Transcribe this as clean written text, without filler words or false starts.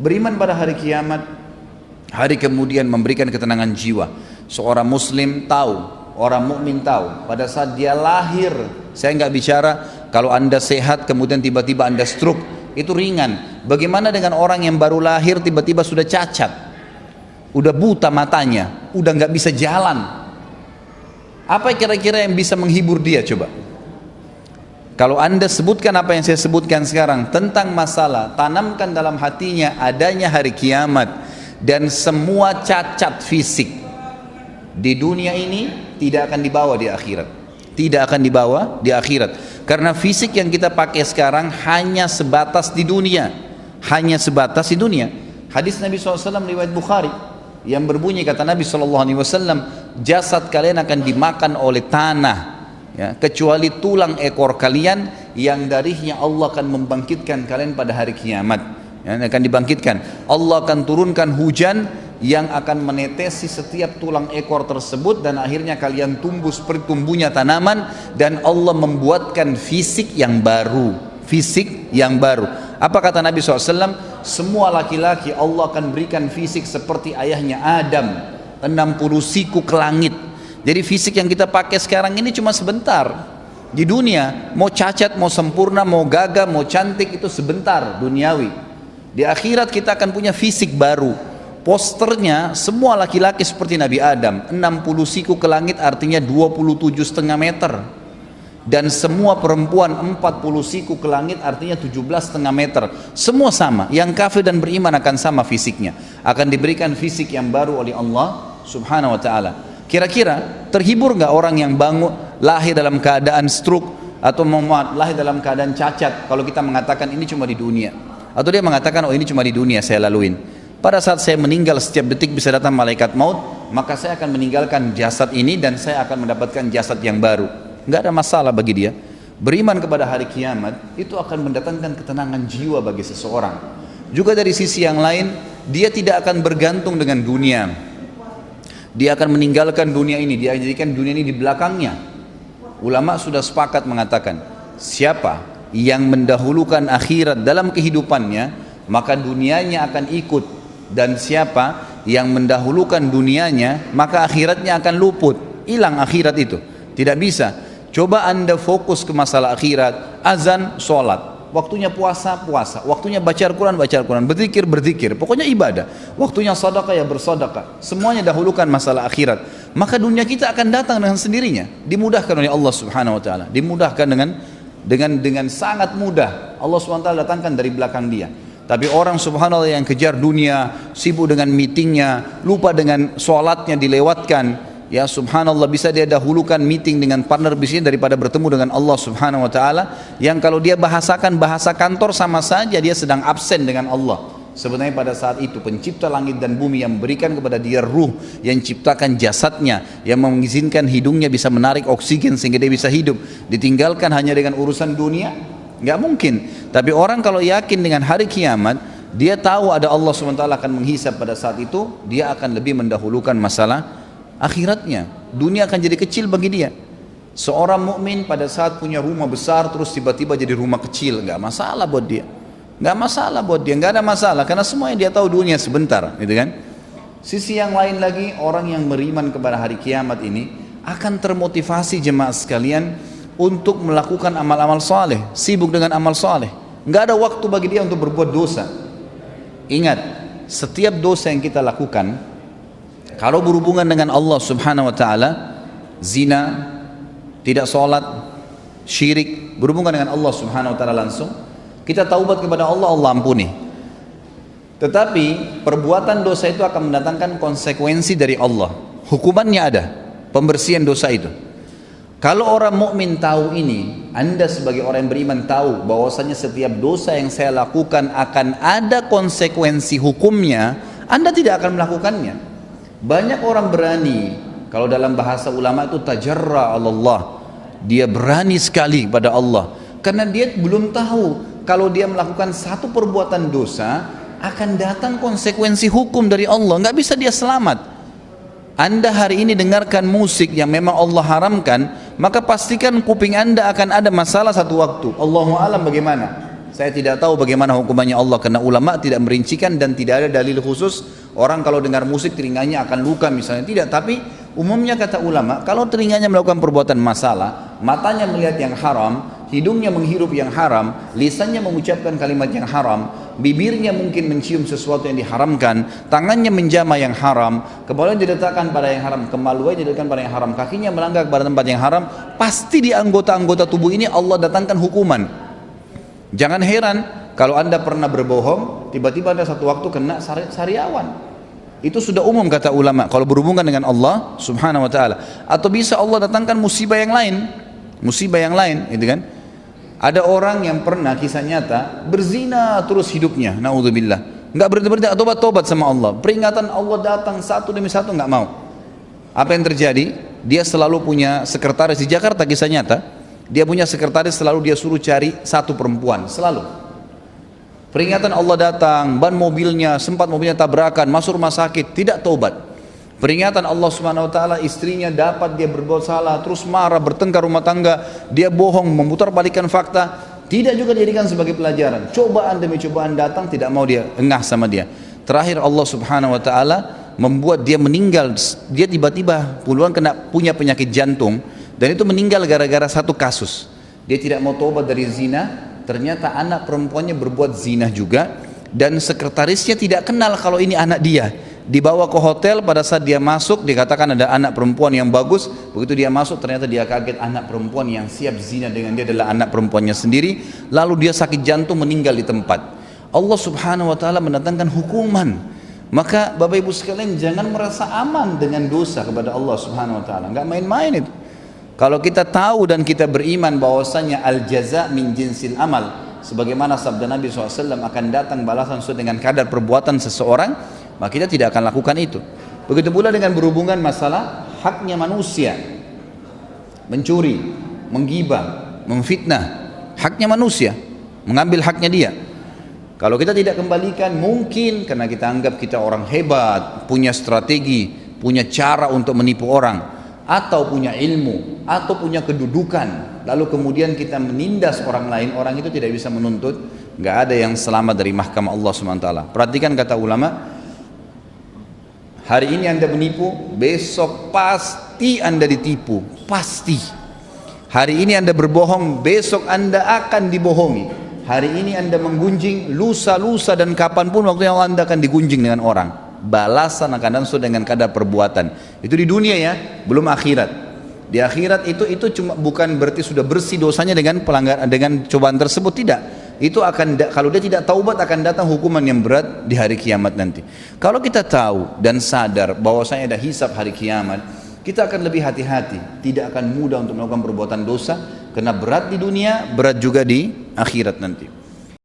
Beriman pada hari kiamat, hari kemudian memberikan ketenangan jiwa. Seorang muslim tahu, orang mukmin tahu, pada saat dia lahir, saya nggak bicara kalau anda sehat kemudian tiba-tiba anda stroke, itu ringan. Bagaimana dengan orang yang baru lahir tiba-tiba sudah cacat, udah buta matanya, udah nggak bisa jalan? Apa kira-kira yang bisa menghibur dia coba? Kalau anda sebutkan apa yang saya sebutkan sekarang tentang masalah, tanamkan dalam hatinya adanya hari kiamat dan semua cacat fisik di dunia ini tidak akan dibawa di akhirat. Tidak akan dibawa di akhirat. Karena fisik yang kita pakai sekarang hanya sebatas di dunia. Hanya sebatas di dunia. Hadis Nabi SAW riwayat Bukhari yang berbunyi, kata Nabi SAW, jasad kalian akan dimakan oleh tanah, ya, kecuali tulang ekor kalian yang darinya Allah akan membangkitkan kalian pada hari kiamat, ya, akan dibangkitkan. Allah akan turunkan hujan yang akan menetesi setiap tulang ekor tersebut dan akhirnya kalian tumbuh seperti tumbuhnya tanaman, dan Allah membuatkan fisik yang baru. Fisik yang baru. Apa kata Nabi SAW? Semua laki-laki Allah akan berikan fisik seperti ayahnya Adam, 60 siku ke langit. Jadi fisik yang kita pakai sekarang ini cuma sebentar di dunia. Mau cacat, mau sempurna, mau gagah, mau cantik, itu sebentar duniawi. Di akhirat kita akan punya fisik baru. Posternya semua laki-laki seperti Nabi Adam, 60 siku ke langit artinya 27,5 meter. Dan semua perempuan 40 siku ke langit artinya 17,5 meter. Semua sama. Yang kafir dan beriman akan sama fisiknya. Akan diberikan fisik yang baru oleh Allah Subhanahu wa ta'ala. Kira-kira terhibur nggak orang yang bangun lahir dalam keadaan stroke atau lahir dalam keadaan cacat kalau kita mengatakan ini cuma di dunia? Atau dia mengatakan oh ini cuma di dunia saya laluin. Pada saat saya meninggal setiap detik bisa datang malaikat maut, maka saya akan meninggalkan jasad ini dan saya akan mendapatkan jasad yang baru. Nggak ada masalah bagi dia. Beriman kepada hari kiamat itu akan mendatangkan ketenangan jiwa bagi seseorang. Juga dari sisi yang lain, dia tidak akan bergantung dengan dunia. Dia akan meninggalkan dunia ini, dia jadikan dunia ini di belakangnya. Ulama sudah sepakat mengatakan, siapa yang mendahulukan akhirat dalam kehidupannya, maka dunianya akan ikut. Dan siapa yang mendahulukan dunianya, maka akhiratnya akan luput. Hilang akhirat itu, tidak bisa. Coba anda fokus ke masalah akhirat. Azan, sholat. Waktunya puasa, puasa. Waktunya baca Al-Quran, baca Al-Quran. Berzikir, berzikir. Pokoknya ibadah. Waktunya sedekah, ya bersedekah. Semuanya dahulukan masalah akhirat. Maka dunia kita akan datang dengan sendirinya. Dimudahkan oleh Allah Subhanahu Wa Taala. Dimudahkan dengan sangat mudah. Allah Subhanahu Wa Taala datangkan dari belakang dia. Tapi orang subhanallah yang kejar dunia, sibuk dengan meetingnya, lupa dengan sholatnya dilewatkan. Ya subhanallah, bisa dia dahulukan meeting dengan partner bisnisnya daripada bertemu dengan Allah Subhanahu Wa Taala, yang kalau dia bahasakan bahasa kantor sama saja dia sedang absen dengan Allah. Sebenarnya pada saat itu pencipta langit dan bumi yang memberikan kepada dia ruh, yang ciptakan jasadnya, yang mengizinkan hidungnya bisa menarik oksigen sehingga dia bisa hidup, ditinggalkan hanya dengan urusan dunia? Nggak mungkin. Tapi orang kalau yakin dengan hari kiamat, dia tahu ada Allah SWT akan menghisab pada saat itu, dia akan lebih mendahulukan masalah akhiratnya. Dunia akan jadi kecil bagi dia. Seorang mukmin pada saat punya rumah besar terus tiba-tiba jadi rumah kecil, nggak masalah buat dia. Nggak masalah buat dia, nggak ada masalah karena semua yang dia tahu dunia sebentar, gitu kan? Sisi yang lain lagi, orang yang beriman kepada hari kiamat ini akan termotivasi jemaah sekalian untuk melakukan amal-amal saleh, sibuk dengan amal saleh. Nggak ada waktu bagi dia untuk berbuat dosa. Ingat, setiap dosa yang kita lakukan, kalau berhubungan dengan Allah Subhanahu Wa Taala, zina, tidak sholat, syirik, berhubungan dengan Allah Subhanahu Wa Taala langsung, kita taubat kepada Allah, Allah ampuni. Tetapi perbuatan dosa itu akan mendatangkan konsekuensi dari Allah. Hukumannya ada, pembersihan dosa itu. Kalau orang mukmin tahu ini, anda sebagai orang yang beriman tahu bahwasanya setiap dosa yang saya lakukan akan ada konsekuensi hukumnya, anda tidak akan melakukannya. Banyak orang berani, kalau dalam bahasa ulama itu tajarra Allah, dia berani sekali pada Allah, karena dia belum tahu kalau dia melakukan satu perbuatan dosa akan datang konsekuensi hukum dari Allah, nggak bisa dia selamat. Anda hari ini dengarkan musik yang memang Allah haramkan, maka pastikan kuping anda akan ada masalah satu waktu. Allahu alam bagaimana. Saya tidak tahu bagaimana hukumannya Allah, karena ulama tidak merincikan dan tidak ada dalil khusus. Orang kalau dengar musik telinganya akan luka misalnya, tidak. Tapi umumnya kata ulama, kalau telinganya melakukan perbuatan masalah, matanya melihat yang haram, hidungnya menghirup yang haram, lisannya mengucapkan kalimat yang haram, bibirnya mungkin mencium sesuatu yang diharamkan, tangannya menjama yang haram, kepalanya diletakkan pada yang haram, kemaluannya diletakkan pada yang haram, kakinya melangkah pada tempat yang haram, pasti di anggota-anggota tubuh ini Allah datangkan hukuman. Jangan heran kalau Anda pernah berbohong, tiba-tiba ada satu waktu kena sariawan. Itu sudah umum kata ulama kalau berhubungan dengan Allah subhanahu wa ta'ala. Atau bisa Allah datangkan musibah yang lain, gitu kan. Ada orang yang pernah, kisah nyata, berzina terus hidupnya, naudzubillah, nggak berhenti-berhenti, tobat sama Allah. Peringatan Allah datang satu demi satu, nggak mau. Apa yang terjadi? Dia selalu punya sekretaris di Jakarta, kisah nyata. Dia punya sekretaris, selalu dia suruh cari satu perempuan, selalu. Peringatan Allah datang, ban mobilnya, sempat mobilnya tabrakan, masuk rumah sakit, tidak taubat. Peringatan Allah subhanahu wa ta'ala, istrinya dapat dia berbuat salah, terus marah, bertengkar rumah tangga, dia bohong, memutarbalikkan fakta, tidak juga dijadikan sebagai pelajaran. Cobaan demi cobaan datang, tidak mau dia engah sama dia. Terakhir Allah subhanahu wa ta'ala membuat dia meninggal. Dia tiba-tiba puluhan punya penyakit jantung, dan itu meninggal gara-gara satu kasus. Dia tidak mau taubat dari zina, ternyata anak perempuannya berbuat zina juga, dan sekretarisnya tidak kenal kalau ini anak dia. Dibawa ke hotel, pada saat dia masuk dikatakan ada anak perempuan yang bagus. Begitu dia masuk ternyata dia kaget, anak perempuan yang siap zina dengan dia adalah anak perempuannya sendiri. Lalu dia sakit jantung, meninggal di tempat. Allah subhanahu wa ta'ala mendatangkan hukuman. Maka Bapak Ibu sekalian, jangan merasa aman dengan dosa kepada Allah subhanahu wa ta'ala. Enggak main-main itu. Kalau kita tahu dan kita beriman bahwasanya al-jaza min jinsil amal, sebagaimana sabda Nabi SAW, akan datang balasan sesuai dengan kadar perbuatan seseorang, maka kita tidak akan lakukan itu. Begitu pula dengan berhubungan masalah haknya manusia, mencuri, menggibah, memfitnah, haknya manusia, mengambil haknya dia. Kalau kita tidak kembalikan, mungkin karena kita anggap kita orang hebat, punya strategi, punya cara untuk menipu orang, atau punya ilmu, atau punya kedudukan, lalu kemudian kita menindas orang lain, orang itu tidak bisa menuntut. Nggak ada yang selamat dari mahkamah Allah SWT. Perhatikan kata ulama, hari ini Anda menipu, besok pasti Anda ditipu, pasti. Hari ini Anda berbohong, besok Anda akan dibohongi. Hari ini Anda menggunjing, lusa dan kapanpun waktunya Anda akan digunjing dengan orang. Balasan akan datang sesuai dengan kadar perbuatan. Itu di dunia ya, belum akhirat. Di akhirat itu cuma bukan berarti sudah bersih dosanya dengan pelanggaran, dengan cobaan tersebut, tidak. Itu akan, kalau dia tidak taubat, akan datang hukuman yang berat di hari kiamat nanti. Kalau kita tahu dan sadar bahwasanya ada hisab hari kiamat, kita akan lebih hati-hati, tidak akan mudah untuk melakukan perbuatan dosa, karena berat di dunia, berat juga di akhirat nanti.